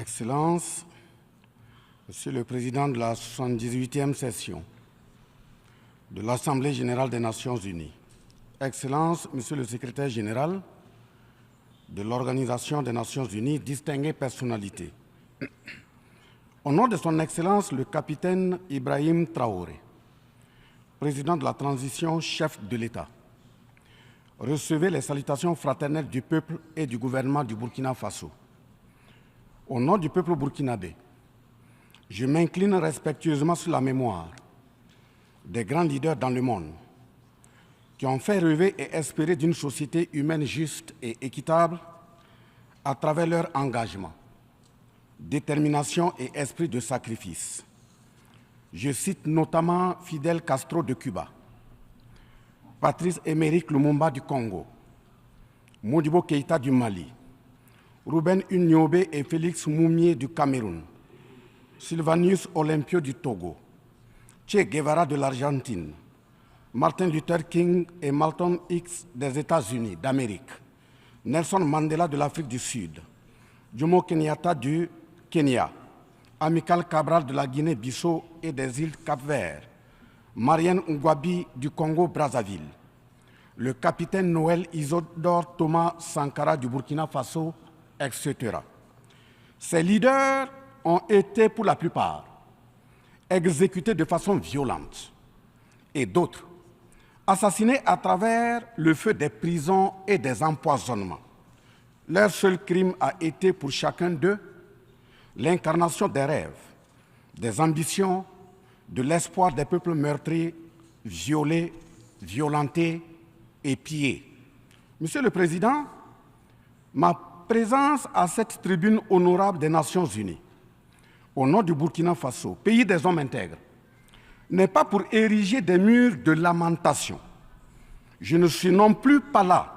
Excellences, Monsieur le Président de la 78e session de l'Assemblée générale des Nations unies, Excellences, Monsieur le Secrétaire général de l'Organisation des Nations unies, distinguées personnalités, au nom de son Excellence le capitaine Ibrahim Traoré, président de la transition, chef de l'État, recevez les salutations fraternelles du peuple et du gouvernement du Burkina Faso. Au nom du peuple burkinabé, je m'incline respectueusement sur la mémoire des grands leaders dans le monde qui ont fait rêver et espérer d'une société humaine juste et équitable à travers leur engagement, détermination et esprit de sacrifice. Je cite notamment Fidel Castro de Cuba, Patrice Émeric Lumumba du Congo, Modibo Keïta du Mali, Ruben Unyobé et Félix Moumié du Cameroun, Sylvanus Olympio du Togo, Che Guevara de l'Argentine, Martin Luther King et Malcolm X des États-Unis d'Amérique, Nelson Mandela de l'Afrique du Sud, Jomo Kenyatta du Kenya, Amilcar Cabral de la Guinée-Bissau et des îles Cap-Vert, Marianne Ngouabi du Congo-Brazzaville, le capitaine Noël Isidore Thomas Sankara du Burkina Faso, etc. Ces leaders ont été, pour la plupart, exécutés de façon violente et d'autres assassinés à travers le feu des prisons et des empoisonnements. Leur seul crime a été pour chacun d'eux l'incarnation des rêves, des ambitions, de l'espoir des peuples meurtris, violés, violentés et pillés. Monsieur le Président, ma présence à cette tribune honorable des Nations unies, au nom du Burkina Faso, pays des hommes intègres, n'est pas pour ériger des murs de lamentation. Je ne suis non plus pas là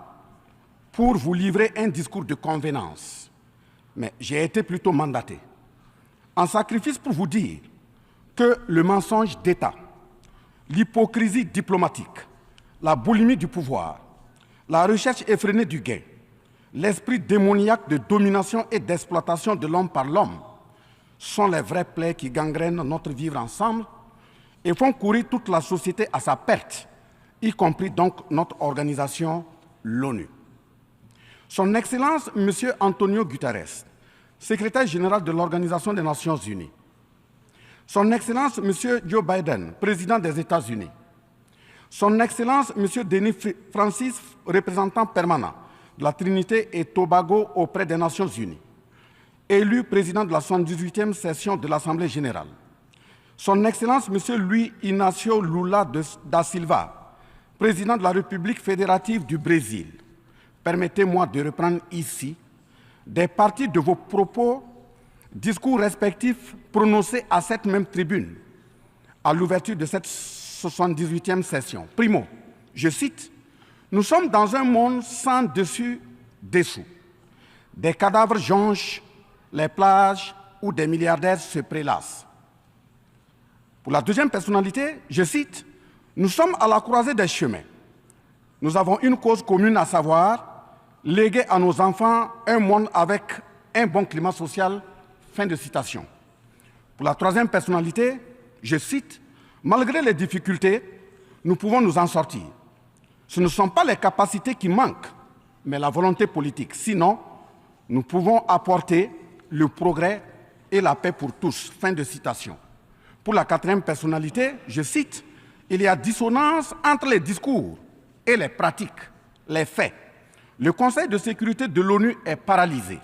pour vous livrer un discours de convenance, mais j'ai été plutôt mandaté en sacrifice pour vous dire que le mensonge d'État, l'hypocrisie diplomatique, la boulimie du pouvoir, la recherche effrénée du gain, l'esprit démoniaque de domination et d'exploitation de l'homme par l'homme sont les vraies plaies qui gangrènent notre vivre ensemble et font courir toute la société à sa perte, y compris donc notre organisation, l'ONU. Son Excellence, M. Antonio Guterres, secrétaire général de l'Organisation des Nations unies, Son Excellence, M. Joe Biden, président des États-Unis, Son Excellence, M. Denis Francis, représentant permanent de la Trinité et Tobago auprès des Nations unies, élu président de la 78e session de l'Assemblée générale, Son Excellence, M. Luis Inácio Lula da Silva, président de la République fédérative du Brésil, permettez-moi de reprendre ici des parties de vos propos, discours respectifs prononcés à cette même tribune à l'ouverture de cette 78e session. Primo, je cite, « Nous sommes dans un monde sans dessus-dessous. Des cadavres jonchent les plages où des milliardaires se prélassent. » Pour la deuxième personnalité, je cite, « Nous sommes à la croisée des chemins. Nous avons une cause commune, à savoir léguer à nos enfants un monde avec un bon climat social. » Fin de citation. Pour la troisième personnalité, je cite, « Malgré les difficultés, nous pouvons nous en sortir. Ce ne sont pas les capacités qui manquent, mais la volonté politique. Sinon, nous pouvons apporter le progrès et la paix pour tous. » Fin de citation. Pour la quatrième personnalité, je cite, « Il y a dissonance entre les discours et les pratiques, les faits. Le Conseil de sécurité de l'ONU est paralysé.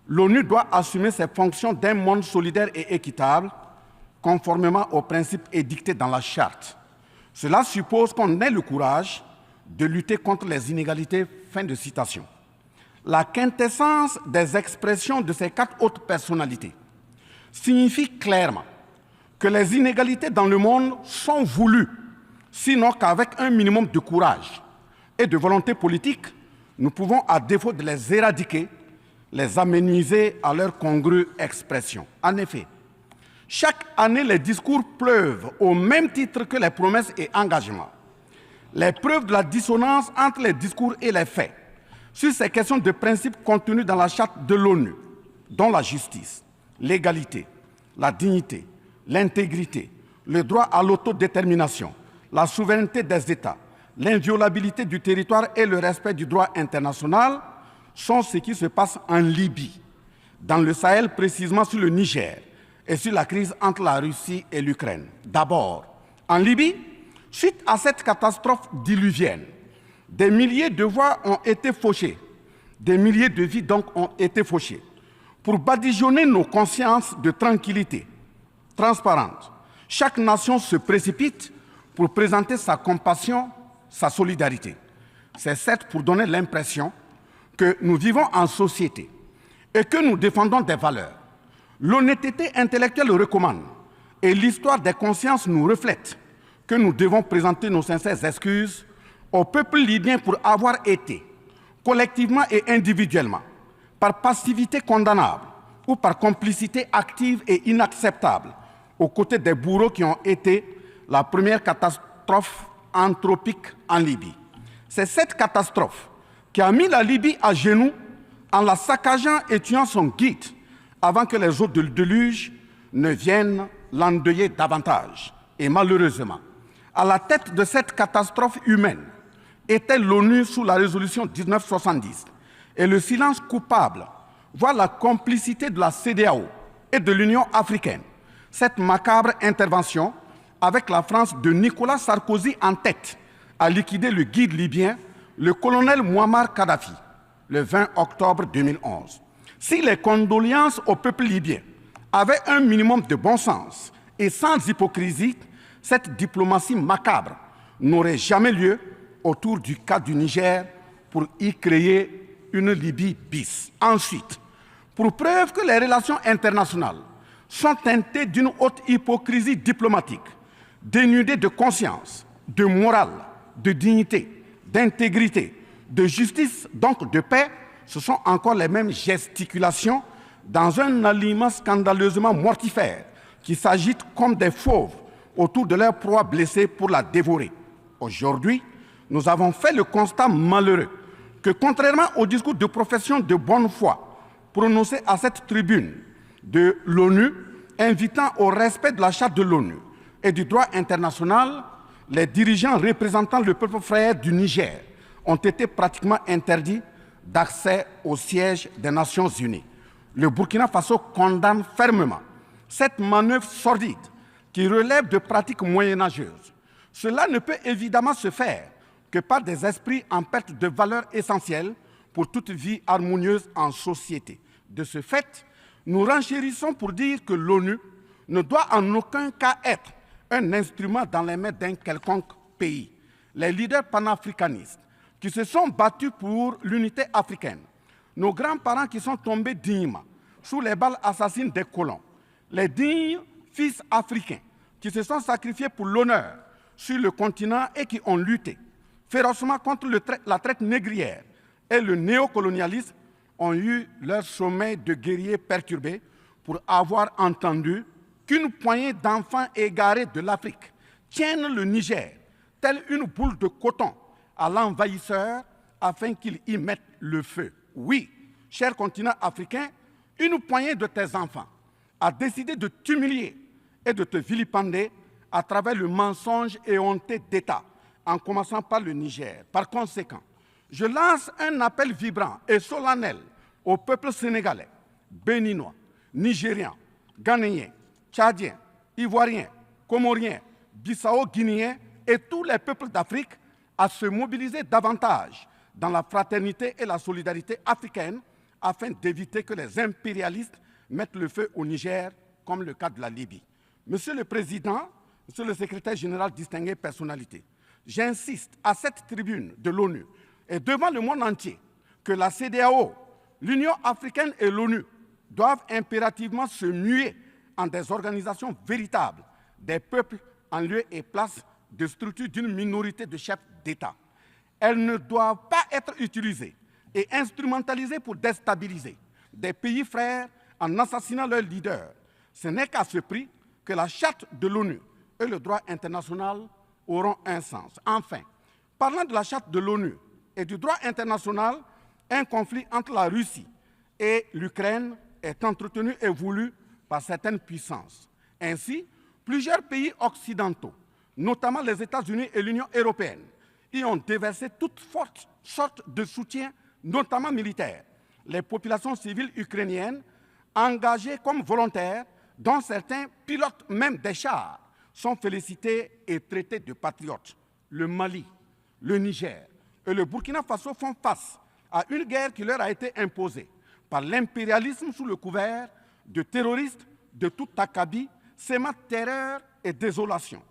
L'ONU doit assumer ses fonctions d'un monde solidaire et équitable, conformément aux principes édictés dans la Charte. Cela suppose qu'on ait le courage de lutter contre les inégalités. » Fin de citation. La quintessence des expressions de ces quatre autres personnalités signifie clairement que les inégalités dans le monde sont voulues, sinon qu'avec un minimum de courage et de volonté politique, nous pouvons, à défaut de les éradiquer, les amenuiser à leur congrue expression. En effet, chaque année, les discours pleuvent au même titre que les promesses et engagements. Les preuves de la dissonance entre les discours et les faits sur ces questions de principe contenues dans la Charte de l'ONU dont la justice, l'égalité, la dignité, l'intégrité, le droit à l'autodétermination, la souveraineté des États, l'inviolabilité du territoire et le respect du droit international sont ce qui se passe en Libye, dans le Sahel, précisément sur le Niger, et sur la crise entre la Russie et l'Ukraine. D'abord, en Libye, suite à cette catastrophe diluvienne, des milliers de voix ont été fauchées, des milliers de vies donc ont été fauchées, pour badigeonner nos consciences de tranquillité transparente. Chaque nation se précipite pour présenter sa compassion, sa solidarité. C'est certes pour donner l'impression que nous vivons en société et que nous défendons des valeurs. L'honnêteté intellectuelle recommande et l'histoire des consciences nous reflète que nous devons présenter nos sincères excuses au peuple libyen pour avoir été, collectivement et individuellement, par passivité condamnable ou par complicité active et inacceptable, aux côtés des bourreaux qui ont été la première catastrophe anthropique en Libye. C'est cette catastrophe qui a mis la Libye à genoux en la saccageant et tuant son guide avant que les eaux de déluge ne viennent l'endeuiller davantage. Et malheureusement, à la tête de cette catastrophe humaine était l'ONU sous la résolution 1970 et le silence coupable, voire la complicité de la CEDEAO et de l'Union africaine. Cette macabre intervention, avec la France de Nicolas Sarkozy en tête, a liquidé le guide libyen, le colonel Mouammar Kadhafi, le 20 octobre 2011. Si les condoléances au peuple libyen avaient un minimum de bon sens et sans hypocrisie, cette diplomatie macabre n'aurait jamais lieu autour du cas du Niger pour y créer une Libye bis. Ensuite, pour preuve que les relations internationales sont teintées d'une haute hypocrisie diplomatique, dénudées de conscience, de morale, de dignité, d'intégrité, de justice, donc de paix, ce sont encore les mêmes gesticulations dans un aliment scandaleusement mortifère qui s'agitent comme des fauves autour de leur proie blessée pour la dévorer. Aujourd'hui, nous avons fait le constat malheureux que, contrairement au discours de profession de bonne foi prononcé à cette tribune de l'ONU, invitant au respect de la Charte de l'ONU et du droit international, les dirigeants représentant le peuple frère du Niger ont été pratiquement interdits d'accès au siège des Nations Unies. Le Burkina Faso condamne fermement cette manœuvre sordide qui relève de pratiques moyenâgeuses. Cela ne peut évidemment se faire que par des esprits en perte de valeurs essentielles pour toute vie harmonieuse en société. De ce fait, nous renchérissons pour dire que l'ONU ne doit en aucun cas être un instrument dans les mains d'un quelconque pays. Les leaders panafricanistes qui se sont battus pour l'unité africaine, nos grands-parents qui sont tombés dignement sous les balles assassines des colons, les dignes fils africains qui se sont sacrifiés pour l'honneur sur le continent et qui ont lutté férocement contre la traite négrière et le néocolonialisme ont eu leur sommeil de guerriers perturbés pour avoir entendu qu'une poignée d'enfants égarés de l'Afrique tiennent le Niger, telle une boule de coton, à l'envahisseur afin qu'il y mette le feu. Oui, cher continent africain, une poignée de tes enfants a décidé de t'humilier et de te vilipender à travers le mensonge éhonté d'État, en commençant par le Niger. Par conséquent, je lance un appel vibrant et solennel au peuple sénégalais, béninois, nigérian, ghanéen, tchadien, ivoirien, comorien, bissau-guinéen et tous les peuples d'Afrique à se mobiliser davantage dans la fraternité et la solidarité africaine afin d'éviter que les impérialistes mettent le feu au Niger, comme le cas de la Libye. Monsieur le Président, Monsieur le Secrétaire général, distingué personnalité, j'insiste à cette tribune de l'ONU et devant le monde entier que la CEDEAO, l'Union africaine et l'ONU doivent impérativement se muer en des organisations véritables des peuples en lieu et place de structures d'une minorité de chefs d'État. Elles ne doivent pas être utilisées et instrumentalisées pour déstabiliser des pays frères en assassinant leurs leaders. Ce n'est qu'à ce prix que la Charte de l'ONU et le droit international auront un sens. Enfin, parlant de la Charte de l'ONU et du droit international, un conflit entre la Russie et l'Ukraine est entretenu et voulu par certaines puissances. Ainsi, plusieurs pays occidentaux, notamment les États-Unis et l'Union européenne, y ont déversé toutes sortes de soutien, notamment militaire. Les populations civiles ukrainiennes, engagées comme volontaires, dont certains pilotent même des chars, sont félicités et traités de patriotes. Le Mali, le Niger et le Burkina Faso font face à une guerre qui leur a été imposée par l'impérialisme sous le couvert de terroristes de tout acabit, sémant terreur et désolation.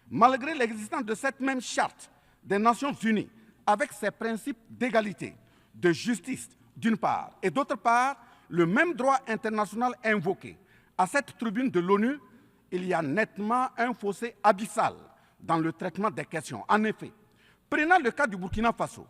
Malgré l'existence de cette même charte des Nations Unies, avec ses principes d'égalité, de justice d'une part, et d'autre part, le même droit international invoqué. À cette tribune de l'ONU, il y a nettement un fossé abyssal dans le traitement des questions. En effet, prenant le cas du Burkina Faso,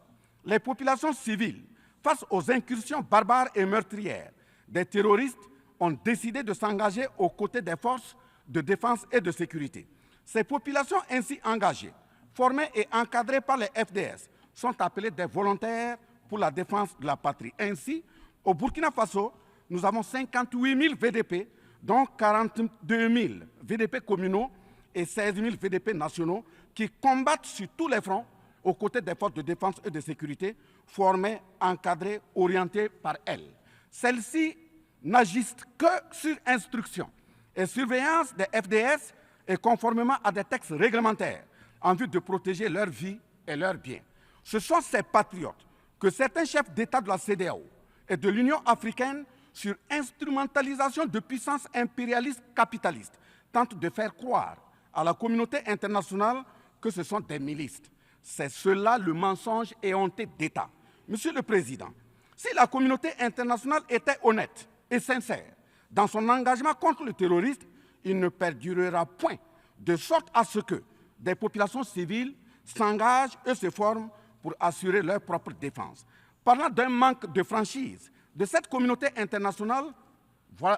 les populations civiles, face aux incursions barbares et meurtrières des terroristes, ont décidé de s'engager aux côtés des forces de défense et de sécurité. Ces populations ainsi engagées, formées et encadrées par les FDS, sont appelées des volontaires pour la défense de la patrie. Ainsi, au Burkina Faso, nous avons 58 000 VDP, dont 42 000 VDP communaux et 16 000 VDP nationaux qui combattent sur tous les fronts aux côtés des forces de défense et de sécurité, formées, encadrées, orientées par elles. Celles-ci n'agissent que sur instruction et surveillance des FDS et conformément à des textes réglementaires en vue de protéger leur vie et leurs biens. Ce sont ces patriotes que certains chefs d'État de la CEDEAO et de l'Union africaine, sur instrumentalisation de puissances impérialistes capitalistes, tentent de faire croire à la communauté internationale que ce sont des milices. C'est cela le mensonge éhonté d'État. Monsieur le Président, si la communauté internationale était honnête et sincère dans son engagement contre le terrorisme, il ne perdurera point, de sorte à ce que des populations civiles s'engagent et se forment pour assurer leur propre défense. Parlant d'un manque de franchise de cette communauté internationale,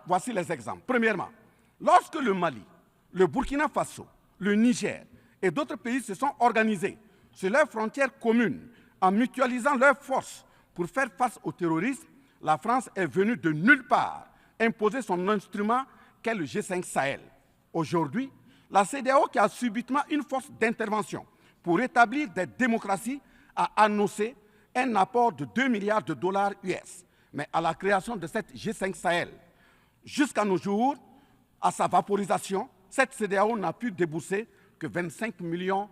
voici les exemples. Premièrement, lorsque le Mali, le Burkina Faso, le Niger et d'autres pays se sont organisés sur leurs frontières communes en mutualisant leurs forces pour faire face au terrorisme, la France est venue de nulle part imposer son instrument qu'est le G5 Sahel. Aujourd'hui, la CEDEAO, qui a subitement une force d'intervention pour établir des démocraties, a annoncé un apport de 2 milliards de dollars US. Mais à la création de cette G5 Sahel, jusqu'à nos jours, à sa vaporisation, cette CEDEAO n'a pu débourser que 25 millions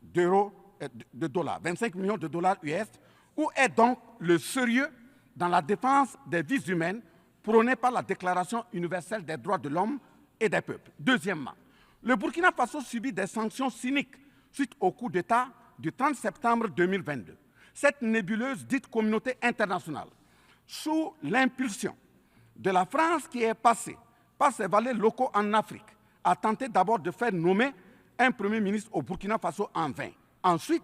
de dollars, 25 millions de dollars US. Où est donc le sérieux dans la défense des vies humaines prônée par la Déclaration universelle des droits de l'homme et des peuples? Deuxièmement, le Burkina Faso subit des sanctions cyniques suite au coup d'État du 30 septembre 2022. Cette nébuleuse dite communauté internationale, sous l'impulsion de la France qui est passée par ses valets locaux en Afrique, a tenté d'abord de faire nommer un Premier ministre au Burkina Faso en vain. Ensuite,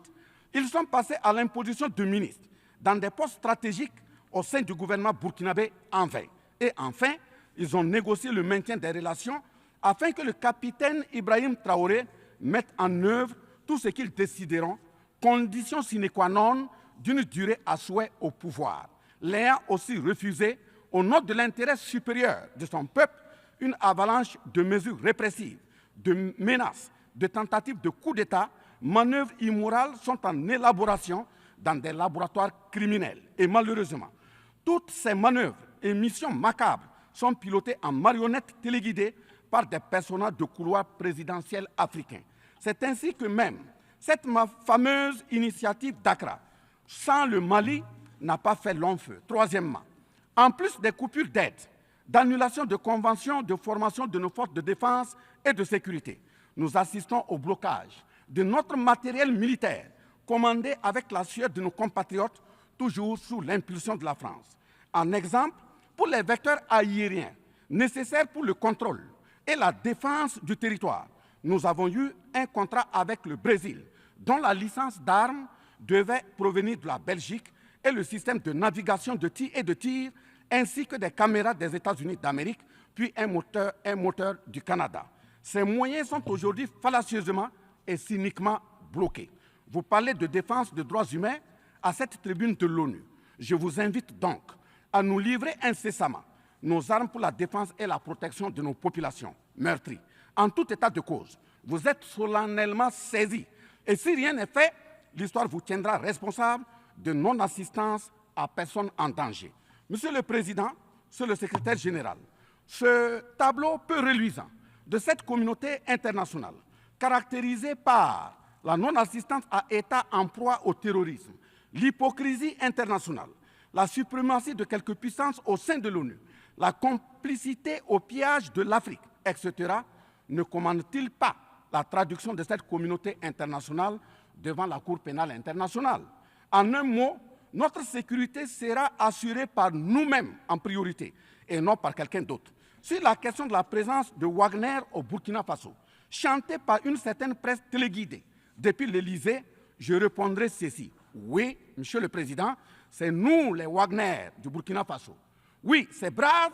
ils sont passés à l'imposition de ministres dans des postes stratégiques au sein du gouvernement burkinabé en vain. Et enfin, ils ont négocié le maintien des relations afin que le capitaine Ibrahim Traoré mette en œuvre tout ce qu'ils décideront, condition sine qua non d'une durée à souhait au pouvoir. L'ayant aussi refusé, au nom de l'intérêt supérieur de son peuple, une avalanche de mesures répressives, de menaces, de tentatives de coup d'État, manœuvres immorales sont en élaboration dans des laboratoires criminels. Et malheureusement, toutes ces manœuvres et missions macabres sont pilotées en marionnettes téléguidées par des personnages de couloir présidentiel africains. C'est ainsi que même cette fameuse initiative d'Accra, sans le Mali, n'a pas fait long feu. Troisièmement, en plus des coupures d'aide, d'annulation de conventions de formation de nos forces de défense et de sécurité, nous assistons au blocage de notre matériel militaire, commandé avec la sueur de nos compatriotes, toujours sous l'impulsion de la France. En exemple, pour les vecteurs aériens nécessaires pour le contrôle et la défense du territoire, nous avons eu un contrat avec le Brésil, dont la licence d'armes devait provenir de la Belgique et le système de navigation de tir, ainsi que des caméras des États-Unis d'Amérique, puis un moteur du Canada. Ces moyens sont aujourd'hui fallacieusement et cyniquement bloqués. Vous parlez de défense des droits humains à cette tribune de l'ONU. Je vous invite donc à nous livrer incessamment nos armes pour la défense et la protection de nos populations meurtries. En tout état de cause, vous êtes solennellement saisis. Et si rien n'est fait, l'histoire vous tiendra responsable de non-assistance à personne en danger. Monsieur le Président, Monsieur le Secrétaire général, ce tableau peu reluisant de cette communauté internationale, caractérisée par la non-assistance à États en proie au terrorisme, l'hypocrisie internationale, la suprématie de quelques puissances au sein de l'ONU, la complicité au pillage de l'Afrique, etc., ne commande-t-il pas la traduction de cette communauté internationale devant la Cour pénale internationale? En un mot, notre sécurité sera assurée par nous-mêmes en priorité et non par quelqu'un d'autre. Sur la question de la présence de Wagner au Burkina Faso, chantée par une certaine presse téléguidée depuis l'Élysée, je répondrai ceci. Oui, Monsieur le Président, c'est nous les Wagner du Burkina Faso. Oui, ces braves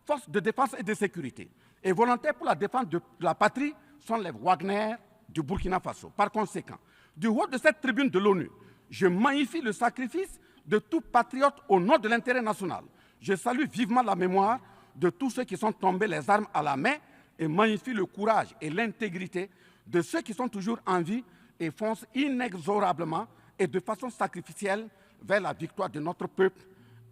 forces de défense et de sécurité et volontaires pour la défense de la patrie sont les Wagner du Burkina Faso. Par conséquent, du haut de cette tribune de l'ONU, je magnifie le sacrifice de tout patriote au nom de l'intérêt national. Je salue vivement la mémoire de tous ceux qui sont tombés les armes à la main et magnifie le courage et l'intégrité de ceux qui sont toujours en vie et foncent inexorablement et de façon sacrificielle vers la victoire de notre peuple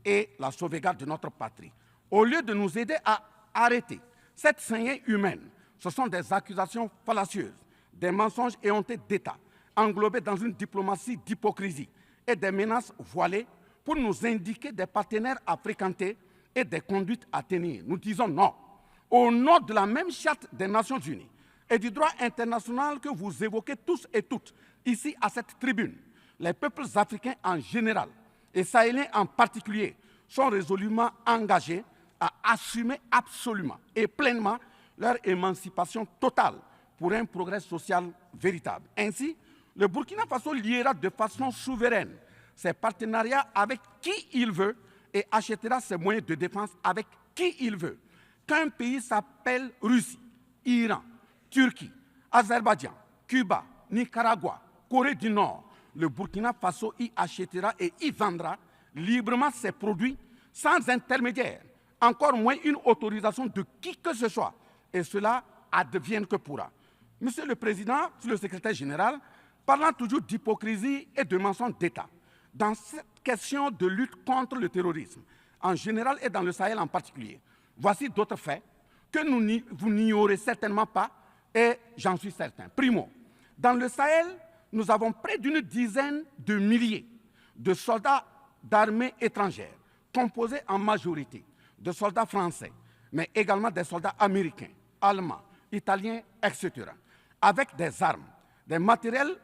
et la sauvegarde de notre patrie. Au lieu de nous aider à arrêter cette saignée humaine, ce sont des accusations fallacieuses, des mensonges éhontés d'État, englobés dans une diplomatie d'hypocrisie et des menaces voilées pour nous indiquer des partenaires à fréquenter et des conduites à tenir. Nous disons non. Au nom de la même charte des Nations Unies et du droit international que vous évoquez tous et toutes ici à cette tribune, les peuples africains en général et sahéliens en particulier sont résolument engagés à assumer absolument et pleinement leur émancipation totale pour un progrès social véritable. Ainsi, le Burkina Faso liera de façon souveraine ses partenariats avec qui il veut et achètera ses moyens de défense avec qui il veut. Qu'un pays s'appelle Russie, Iran, Turquie, Azerbaïdjan, Cuba, Nicaragua, Corée du Nord, le Burkina Faso y achètera et y vendra librement ses produits sans intermédiaire, encore moins une autorisation de qui que ce soit, et cela advienne que pourra. Monsieur le Président, Monsieur le Secrétaire général, parlant toujours d'hypocrisie et de mensonges d'État, dans cette question de lutte contre le terrorisme, en général et dans le Sahel en particulier, voici d'autres faits que vous n'ignorez certainement pas, et j'en suis certain. Primo, dans le Sahel, nous avons près d'une dizaine de milliers de soldats d'armées étrangères, composés en majorité de soldats français, mais également des soldats américains, allemands, italiens, etc., avec des armes, des matériels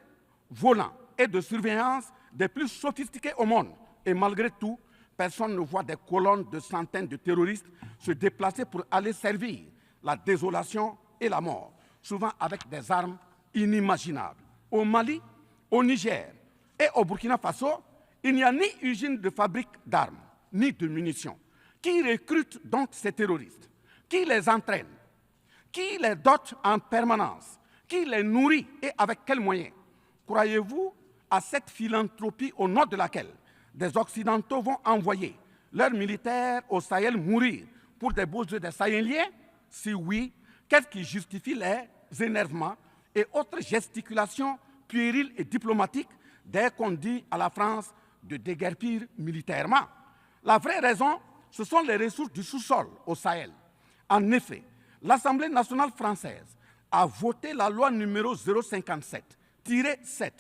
volants et de surveillance des plus sophistiqués au monde. Et malgré tout, personne ne voit des colonnes de centaines de terroristes se déplacer pour aller servir la désolation et la mort, souvent avec des armes inimaginables. Au Mali, au Niger et au Burkina Faso, il n'y a ni usine de fabrique d'armes, ni de munitions. Qui recrute donc ces terroristes? Qui les entraîne? Qui les dote en permanence? Qui les nourrit et avec quels moyens? Croyez-vous à cette philanthropie au nom de laquelle des Occidentaux vont envoyer leurs militaires au Sahel mourir pour des beaux yeux des Sahéliens? Si oui, qu'est-ce qui justifie les énervements et autres gesticulations puériles et diplomatiques dès qu'on dit à la France de déguerpir militairement? La vraie raison, ce sont les ressources du sous-sol au Sahel. En effet, l'Assemblée nationale française a voté la loi numéro 057-7-27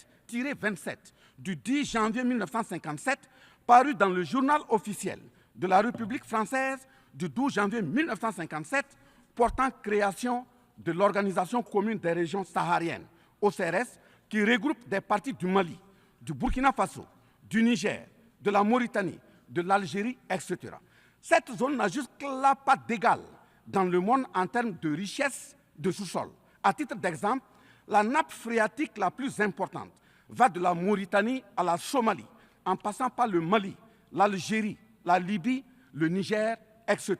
du 10 janvier 1957, parue dans le journal officiel de la République française du 12 janvier 1957, portant création de l'Organisation commune des régions sahariennes, OCRS, qui regroupe des parties du Mali, du Burkina Faso, du Niger, de la Mauritanie, de l'Algérie, etc. Cette zone n'a jusque-là pas d'égal dans le monde en termes de richesse de sous-sol. À titre d'exemple, la nappe phréatique la plus importante va de la Mauritanie à la Somalie, en passant par le Mali, l'Algérie, la Libye, le Niger, etc.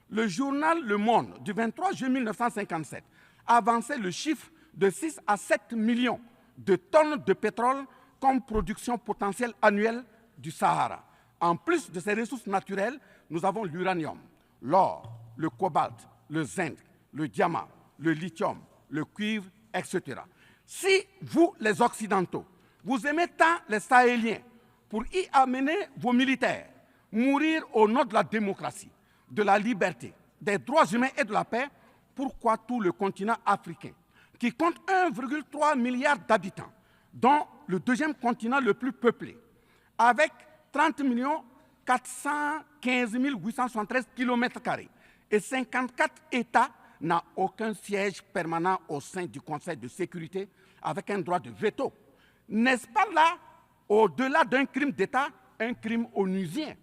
Le journal Le Monde du 23 juin 1957 avançait le chiffre de 6 à 7 millions de tonnes de pétrole comme production potentielle annuelle du Sahara. En plus de ces ressources naturelles, nous avons l'uranium. l'or, le cobalt, le zinc, le diamant, le lithium, le cuivre, etc. Si vous, les Occidentaux, vous aimez tant les Sahéliens pour y amener vos militaires, mourir au nom de la démocratie, de la liberté, des droits humains et de la paix, pourquoi tout le continent africain, qui compte 1,3 milliard d'habitants, dont le deuxième continent le plus peuplé, avec 30 415 873 km² et 54 États, n'a aucun siège permanent au sein du Conseil de sécurité avec un droit de veto? N'est-ce pas là, au-delà d'un crime d'État, un crime onusien?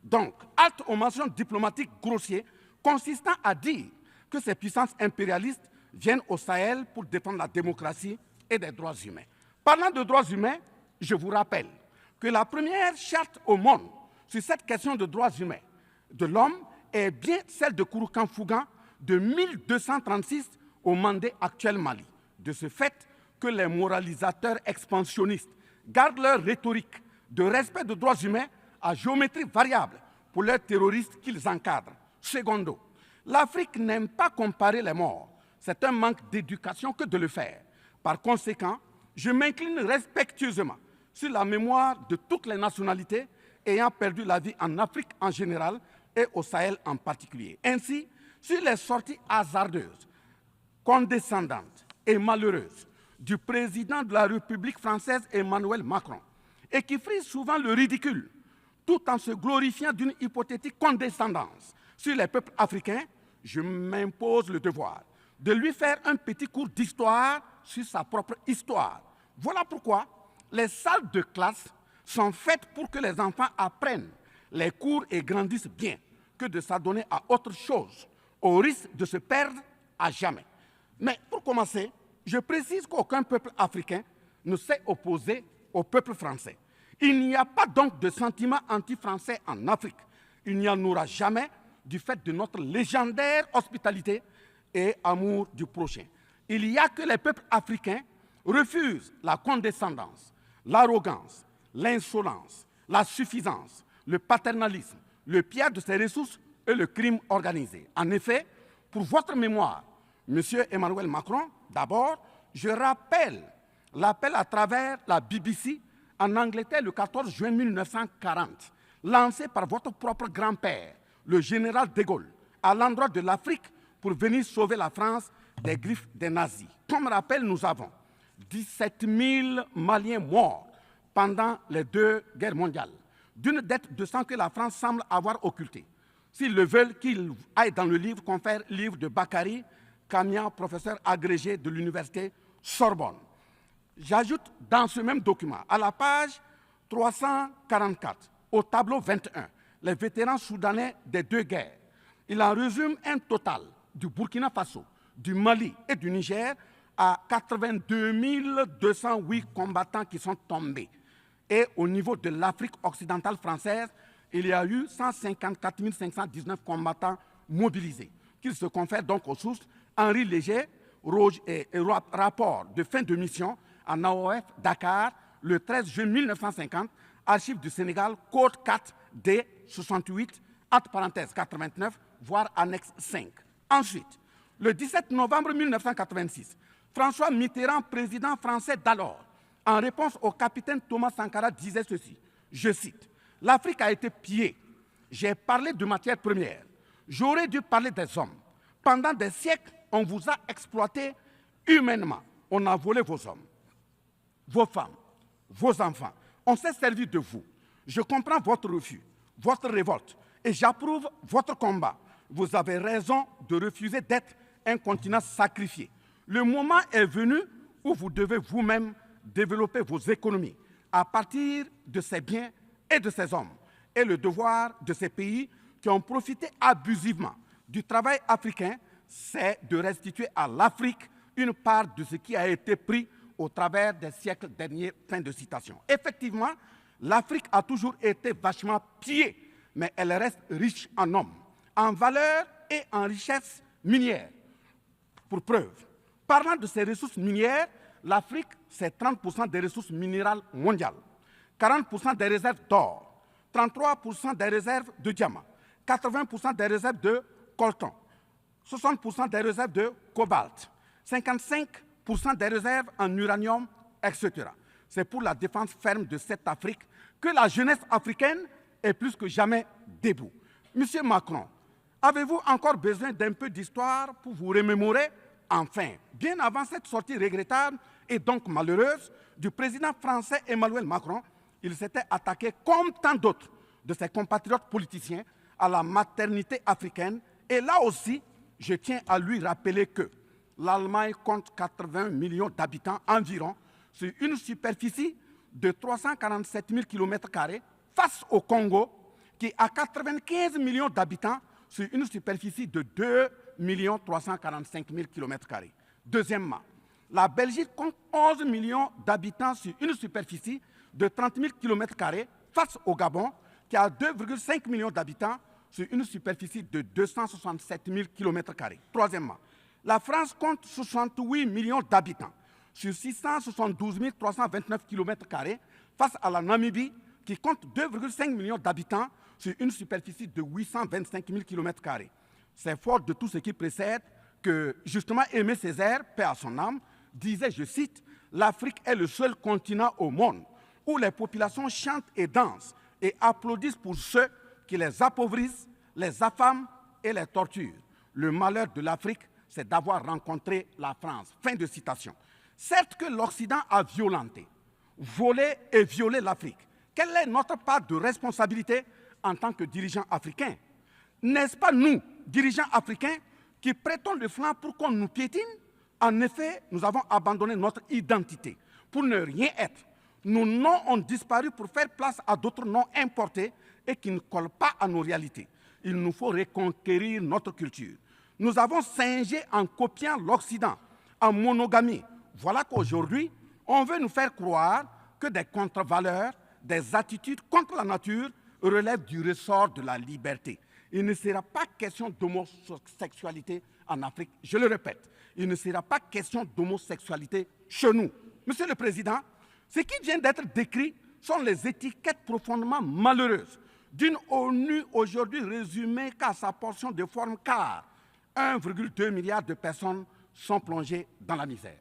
Donc, halte aux mentions diplomatiques grossiers consistant à dire que ces puissances impérialistes viennent au Sahel pour défendre la démocratie et des droits humains. Parlant de droits humains, je vous rappelle que la première charte au monde sur cette question de droits humains de l'homme est bien celle de Kouroukan-Fougan de 1236 au Mandé actuel Mali. De ce fait que les moralisateurs expansionnistes gardent leur rhétorique de respect des droits humains à géométrie variable pour leurs terroristes qu'ils encadrent. Secondo, l'Afrique n'aime pas comparer les morts. C'est un manque d'éducation que de le faire. Par conséquent, je m'incline respectueusement sur la mémoire de toutes les nationalités ayant perdu la vie en Afrique en général et au Sahel en particulier. Ainsi, sur les sorties hasardeuses, condescendantes et malheureuses du président de la République française Emmanuel Macron, et qui frise souvent le ridicule, tout en se glorifiant d'une hypothétique condescendance sur les peuples africains, je m'impose le devoir de lui faire un petit cours d'histoire sur sa propre histoire. Voilà pourquoi les salles de classe sont faites pour que les enfants apprennent les cours et grandissent bien, que de s'adonner à autre chose, au risque de se perdre à jamais. Mais pour commencer, je précise qu'aucun peuple africain ne s'est opposé au peuple français. Il n'y a pas donc de sentiment anti-français en Afrique. Il n'y en aura jamais du fait de notre légendaire hospitalité et amour du prochain. Il n'y a que les peuples africains refusent la condescendance, l'arrogance, l'insolence, la suffisance, le paternalisme, le pillage de ses ressources et le crime organisé. En effet, pour votre mémoire, M. Emmanuel Macron, d'abord, je rappelle l'appel à travers la BBC en Angleterre le 14 juin 1940, lancé par votre propre grand-père, le général de Gaulle, à l'endroit de l'Afrique pour venir sauver la France des griffes des nazis. Comme rappel, nous avons 17 000 Maliens morts pendant les 2 guerres mondiales, d'une dette de sang que la France semble avoir occultée. S'ils le veulent, qu'ils aillent dans le livre, confère livre de Bakary Kamia, professeur agrégé de l'université Sorbonne. J'ajoute dans ce même document, à la page 344, au tableau 21, les vétérans soudanais des 2 guerres. Il en résume un total du Burkina Faso, du Mali et du Niger à 82 208 combattants qui sont tombés. Et au niveau de l'Afrique occidentale française, il y a eu 154 519 combattants mobilisés, qu'ils se confèrent donc aux sources Henri Léger, rapport de fin de mission en AOF Dakar, le 13 juin 1950, archives du Sénégal, code 4 D 68, entre parenthèses 89, voire annexe 5. Ensuite, le 17 novembre 1986, François Mitterrand, président français d'alors, en réponse au capitaine Thomas Sankara, disait ceci, je cite, « L'Afrique a été pillée. J'ai parlé de matières premières. J'aurais dû parler des hommes. Pendant des siècles, on vous a exploité humainement. On a volé vos hommes, vos femmes, vos enfants. On s'est servi de vous. Je comprends votre refus, votre révolte, et j'approuve votre combat. Vous avez raison de refuser d'être un continent sacrifié. Le moment est venu où vous devez vous-même développer vos économies à partir de ces biens et de ces hommes. Et le devoir de ces pays qui ont profité abusivement du travail africain, c'est de restituer à l'Afrique une part de ce qui a été pris au travers des siècles derniers. Fin de citation. Effectivement, l'Afrique a toujours été vachement pillée, mais elle reste riche en hommes, en valeur et en richesse minière. Pour preuve, parlant de ses ressources minières, l'Afrique, c'est 30% des ressources minérales mondiales, 40% des réserves d'or, 33% des réserves de diamants, 80% des réserves de coltan, 60% des réserves de cobalt, 55% des réserves en uranium, etc. C'est pour la défense ferme de cette Afrique que la jeunesse africaine est plus que jamais debout. Monsieur Macron, avez-vous encore besoin d'un peu d'histoire pour vous remémorer? Enfin, bien avant cette sortie regrettable et donc malheureuse du président français Emmanuel Macron, il s'était attaqué, comme tant d'autres de ses compatriotes politiciens, à la maternité africaine. Et là aussi, je tiens à lui rappeler que l'Allemagne compte 80 millions d'habitants environ sur une superficie de 347 000 km² face au Congo, qui a 95 millions d'habitants sur une superficie de 2 345 000 km². Deuxièmement, la Belgique compte 11 millions d'habitants sur une superficie de 30 000 km² face au Gabon, qui a 2,5 millions d'habitants sur une superficie de 267 000 km². Troisièmement, la France compte 68 millions d'habitants sur 672 329 km² face à la Namibie, qui compte 2,5 millions d'habitants sur une superficie de 825 000 km². C'est fort de tout ce qui précède que, justement, Aimé Césaire, paix à son âme, disait, je cite, « L'Afrique est le seul continent au monde où les populations chantent et dansent et applaudissent pour ceux qui les appauvrissent, les affament et les torturent. Le malheur de l'Afrique, c'est d'avoir rencontré la France. » Fin de citation. Certes que l'Occident a violenté, volé et violé l'Afrique. Quelle est notre part de responsabilité en tant que dirigeants africains? N'est-ce pas nous, dirigeants africains, qui prêtons le flanc pour qu'on nous piétine? En effet, nous avons abandonné notre identité pour ne rien être. Nos noms ont disparu pour faire place à d'autres noms importés et qui ne collent pas à nos réalités. Il nous faut reconquérir notre culture. Nous avons singé en copiant l'Occident, en monogamie. Voilà qu'aujourd'hui, on veut nous faire croire que des contre-valeurs, des attitudes contre la nature relèvent du ressort de la liberté. Il ne sera pas question d'homosexualité en Afrique, je le répète. Il ne sera pas question d'homosexualité chez nous. Monsieur le Président, ce qui vient d'être décrit sont les étiquettes profondément malheureuses d'une ONU aujourd'hui résumée qu'à sa portion de forme, car 1,2 milliard de personnes sont plongées dans la misère.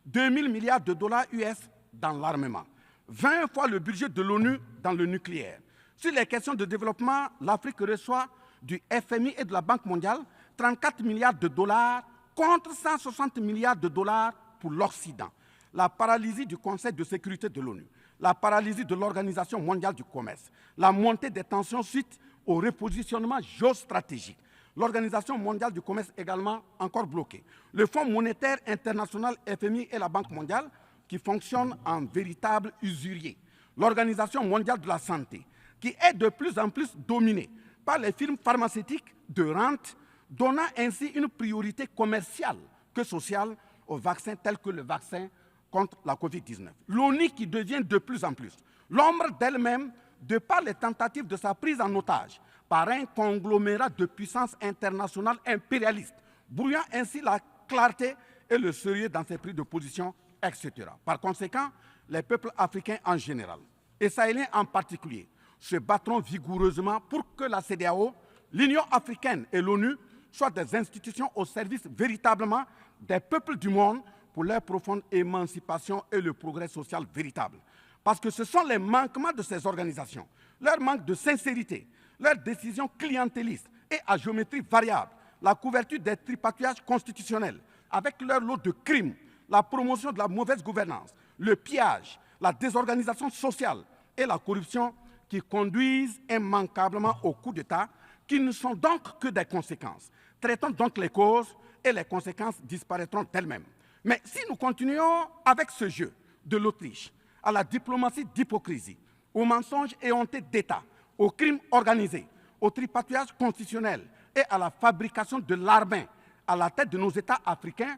2 000 milliards de dollars US dans l'armement. 20 fois le budget de l'ONU dans le nucléaire. Sur les questions de développement, l'Afrique reçoit du FMI et de la Banque mondiale 34 milliards de dollars contre 160 milliards de dollars pour l'Occident. La paralysie du Conseil de sécurité de l'ONU, la paralysie de l'Organisation mondiale du commerce, la montée des tensions suite au repositionnement géostratégique. L'Organisation mondiale du commerce également encore bloquée. Le Fonds monétaire international, FMI et la Banque mondiale qui fonctionnent en véritable usurier. L'Organisation mondiale de la santé qui est de plus en plus dominée par les firmes pharmaceutiques de rente, donnant ainsi une priorité commerciale que sociale aux vaccins tels que le vaccin contre la Covid-19. L'ONU qui devient de plus en plus l'ombre d'elle-même de par les tentatives de sa prise en otage par un conglomérat de puissances internationales impérialistes, brouillant ainsi la clarté et le sérieux dans ses prises de position, etc. Par conséquent, les peuples africains en général, et sahéliens en particulier, se battront vigoureusement pour que la CEDEAO, l'Union africaine et l'ONU soient des institutions au service véritablement des peuples du monde pour leur profonde émancipation et le progrès social véritable. Parce que ce sont les manquements de ces organisations, leur manque de sincérité, leurs décisions clientélistes et à géométrie variable, la couverture des tripatouillages constitutionnels avec leur lot de crimes, la promotion de la mauvaise gouvernance, le pillage, la désorganisation sociale et la corruption qui conduisent immanquablement au coup d'État, qui ne sont donc que des conséquences. Traitons donc les causes et les conséquences disparaîtront d'elles-mêmes. Mais si nous continuons avec ce jeu de l'Autriche, à la diplomatie d'hypocrisie, aux mensonges éhontés d'État, aux crimes organisés, au tripatouillage constitutionnel et à la fabrication de l'armée à la tête de nos États africains,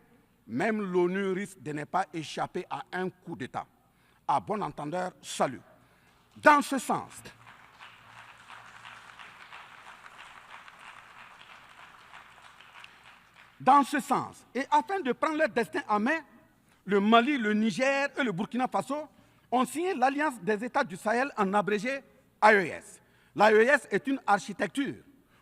même l'ONU risque de ne pas échapper à un coup d'État. À bon entendeur, salut. Dans ce sens, et afin de prendre leur destin en main, le Mali, le Niger et le Burkina Faso ont signé l'Alliance des États du Sahel en abrégé AES. L'AES est une architecture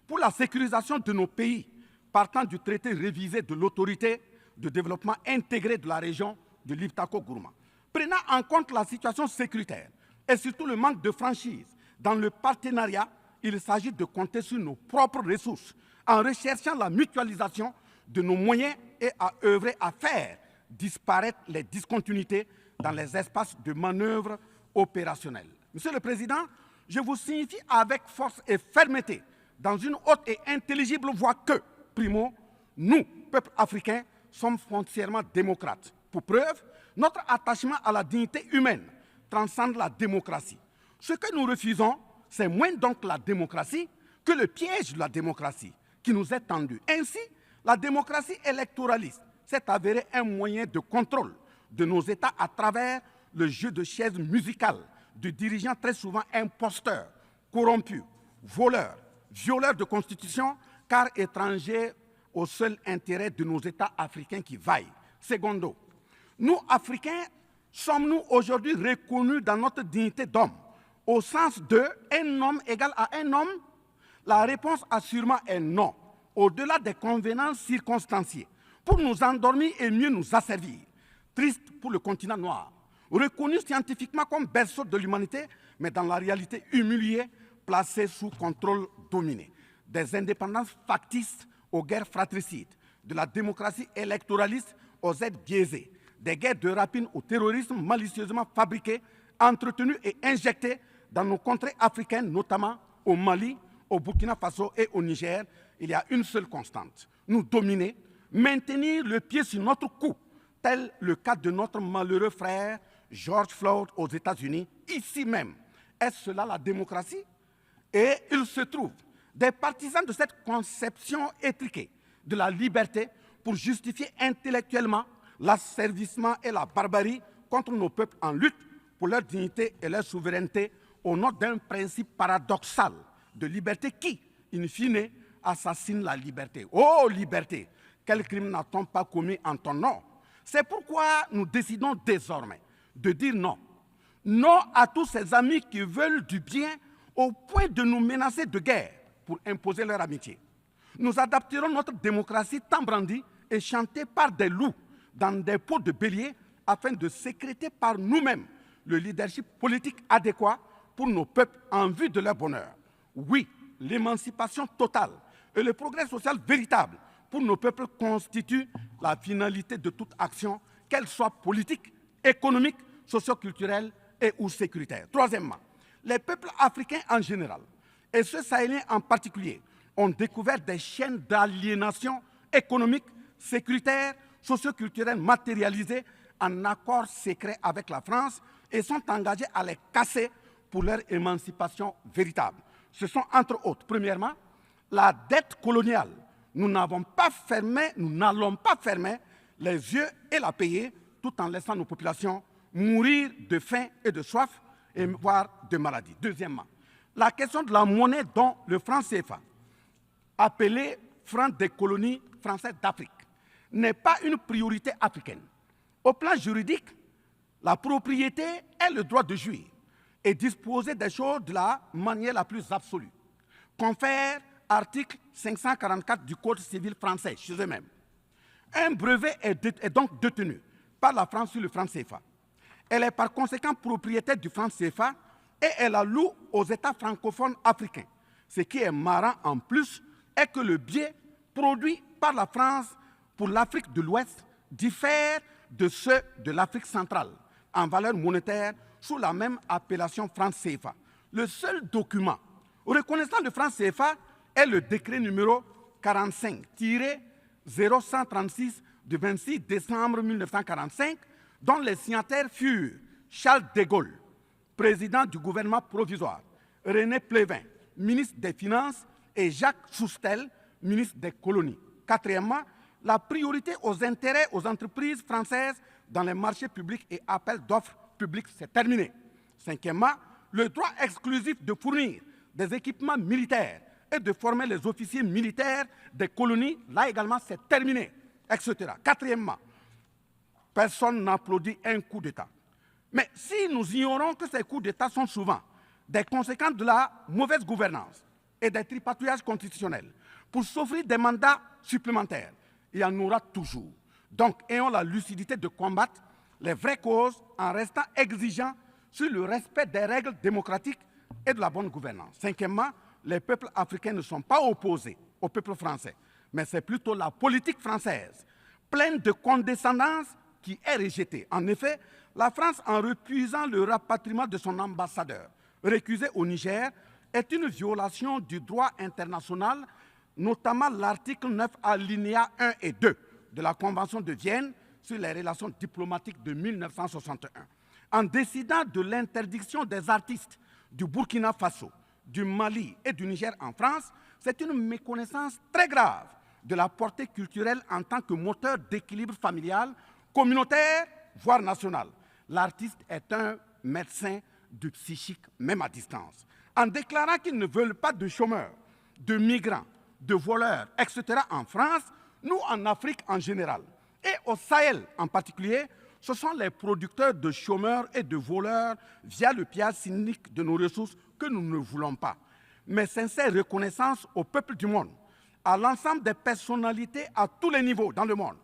pour la sécurisation de nos pays, partant du traité révisé de l'autorité de développement intégré de la région de l'Iptako-Gourma. Prenant en compte la situation sécuritaire et surtout le manque de franchise dans le partenariat, il s'agit de compter sur nos propres ressources en recherchant la mutualisation de nos moyens et à œuvrer à faire disparaître les discontinuités dans les espaces de manœuvre opérationnels. Monsieur le Président, je vous signifie avec force et fermeté, dans une haute et intelligible voix que, primo, nous, peuple africain, sommes foncièrement démocrates. Pour preuve, notre attachement à la dignité humaine transcende la démocratie. Ce que nous refusons, c'est moins donc la démocratie que le piège de la démocratie qui nous est tendu. Ainsi, la démocratie électoraliste s'est avérée un moyen de contrôle de nos États à travers le jeu de chaises musicales de dirigeants très souvent imposteurs, corrompus, voleurs, violeurs de constitution, car étrangers au seul intérêt de nos États africains qui vaillent. Secondo, nous, Africains, sommes-nous aujourd'hui reconnus dans notre dignité d'homme, au sens de un homme égal à un homme? La réponse assurément est non, au-delà des convenances circonstanciées, pour nous endormir et mieux nous asservir. Triste pour le continent noir, reconnu scientifiquement comme berceau de l'humanité, mais dans la réalité humilié, placé sous contrôle dominé. Des indépendances factices aux guerres fratricides, de la démocratie électoraliste aux aides biaisées, des guerres de rapine au terrorisme malicieusement fabriquées, entretenues et injectées dans nos contrées africaines, notamment au Mali, au Burkina Faso et au Niger. Il y a une seule constante, nous dominer, maintenir le pied sur notre cou, tel le cas de notre malheureux frère George Floyd aux États-Unis, ici même. Est-ce cela la démocratie? Et il se trouve des partisans de cette conception étriquée de la liberté pour justifier intellectuellement l'asservissement et la barbarie contre nos peuples en lutte pour leur dignité et leur souveraineté au nom d'un principe paradoxal de liberté qui, in fine, assassine la liberté. Oh liberté, quel crime n'a-t-on pas commis en ton nom? C'est pourquoi nous décidons désormais de dire non. Non à tous ces amis qui veulent du bien au point de nous menacer de guerre pour imposer leur amitié. Nous adapterons notre démocratie tant brandie et chantée par des loups dans des pots de bélier afin de sécréter par nous-mêmes le leadership politique adéquat pour nos peuples en vue de leur bonheur. Oui, l'émancipation totale et le progrès social véritable pour nos peuples constituent la finalité de toute action, qu'elle soit politique, économique, socio-culturelle et ou sécuritaire. Troisièmement, les peuples africains en général, et ceux sahéliens en particulier, ont découvert des chaînes d'aliénation économique, sécuritaire, socio-culturelle matérialisées en accord secret avec la France et sont engagés à les casser pour leur émancipation véritable. Ce sont entre autres, premièrement, la dette coloniale. Nous n'allons pas fermer les yeux et la payer tout en laissant nos populations mourir de faim et de soif et voire de maladie. Deuxièmement, la question de la monnaie dont le franc CFA, appelé franc des colonies françaises d'Afrique, n'est pas une priorité africaine. Au plan juridique, la propriété est le droit de jouir et disposer des choses de la manière la plus absolue. Confère article 544 du Code civil français chez eux-mêmes. Un brevet est donc détenu par la France sur le franc CFA. Elle est par conséquent propriétaire du franc CFA et elle la loue aux États francophones africains. Ce qui est marrant en plus est que le biais produit par la France pour l'Afrique de l'Ouest diffère de ceux de l'Afrique centrale en valeur monétaire sous la même appellation franc CFA. Le seul document reconnaissant le franc CFA est le décret numéro 45-0136 du 26 décembre 1945, dont les signataires furent Charles de Gaulle, président du gouvernement provisoire, René Pleven, ministre des Finances, et Jacques Soustel, ministre des Colonies. Quatrièmement, la priorité aux intérêts aux entreprises françaises dans les marchés publics et appels d'offres publics, c'est terminé. Cinquièmement, le droit exclusif de fournir des équipements militaires et de former les officiers militaires des colonies, là également, c'est terminé, etc. Quatrièmement, personne n'applaudit un coup d'État. Mais si nous ignorons que ces coups d'État sont souvent des conséquences de la mauvaise gouvernance, et des tripatouillages constitutionnels pour s'offrir des mandats supplémentaires. Il y en aura toujours. Donc, ayons la lucidité de combattre les vraies causes en restant exigeants sur le respect des règles démocratiques et de la bonne gouvernance. Cinquièmement, les peuples africains ne sont pas opposés au peuple français, mais c'est plutôt la politique française, pleine de condescendance, qui est rejetée. En effet, la France, en refusant le rapatriement de son ambassadeur récusé au Niger, est une violation du droit international, notamment l'article 9 alinéa 1 et 2 de la Convention de Vienne sur les relations diplomatiques de 1961. En décidant de l'interdiction des artistes du Burkina Faso, du Mali et du Niger en France, c'est une méconnaissance très grave de la portée culturelle en tant que moteur d'équilibre familial, communautaire, voire national. L'artiste est un médecin du psychique, même à distance. En déclarant qu'ils ne veulent pas de chômeurs, de migrants, de voleurs, etc. en France, nous en Afrique en général, et au Sahel en particulier, ce sont les producteurs de chômeurs et de voleurs via le pillage cynique de nos ressources que nous ne voulons pas. Mais sincère reconnaissance au peuple du monde, à l'ensemble des personnalités à tous les niveaux dans le monde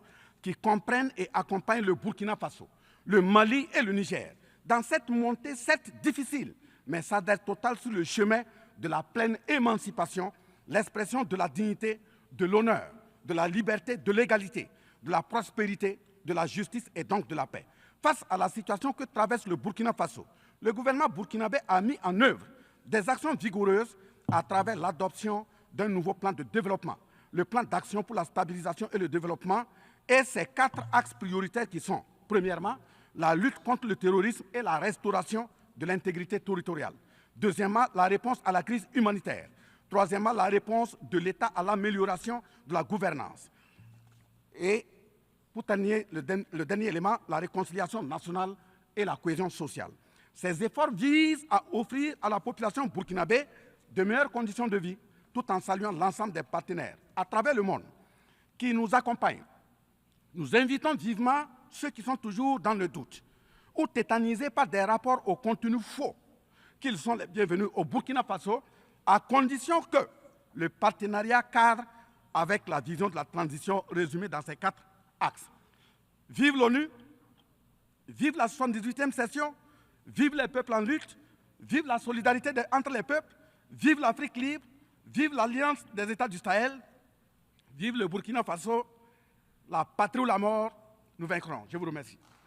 qui comprennent et accompagnent le Burkina Faso, le Mali et le Niger dans cette montée, certes difficile, mais s'adresse totale sur le chemin de la pleine émancipation, l'expression de la dignité, de l'honneur, de la liberté, de l'égalité, de la prospérité, de la justice et donc de la paix. Face à la situation que traverse le Burkina Faso, le gouvernement burkinabé a mis en œuvre des actions vigoureuses à travers l'adoption d'un nouveau plan de développement, le plan d'action pour la stabilisation et le développement, et ses 4 axes prioritaires qui sont, premièrement, la lutte contre le terrorisme et la restauration de l'intégrité territoriale. Deuxièmement, la réponse à la crise humanitaire. Troisièmement, la réponse de l'État à l'amélioration de la gouvernance. Et pour terminer, le dernier élément, la réconciliation nationale et la cohésion sociale. Ces efforts visent à offrir à la population burkinabé de meilleures conditions de vie, tout en saluant l'ensemble des partenaires à travers le monde qui nous accompagnent. Nous invitons vivement ceux qui sont toujours dans le doute ou tétanisés par des rapports au contenu faux qu'ils sont les bienvenus au Burkina Faso, à condition que le partenariat cadre avec la vision de la transition résumée dans ces 4 axes. Vive l'ONU, vive la 78e session, vive les peuples en lutte, vive la solidarité entre les peuples, vive l'Afrique libre, vive l'Alliance des États du Sahel, vive le Burkina Faso, la patrie ou la mort, nous vaincrons. Je vous remercie.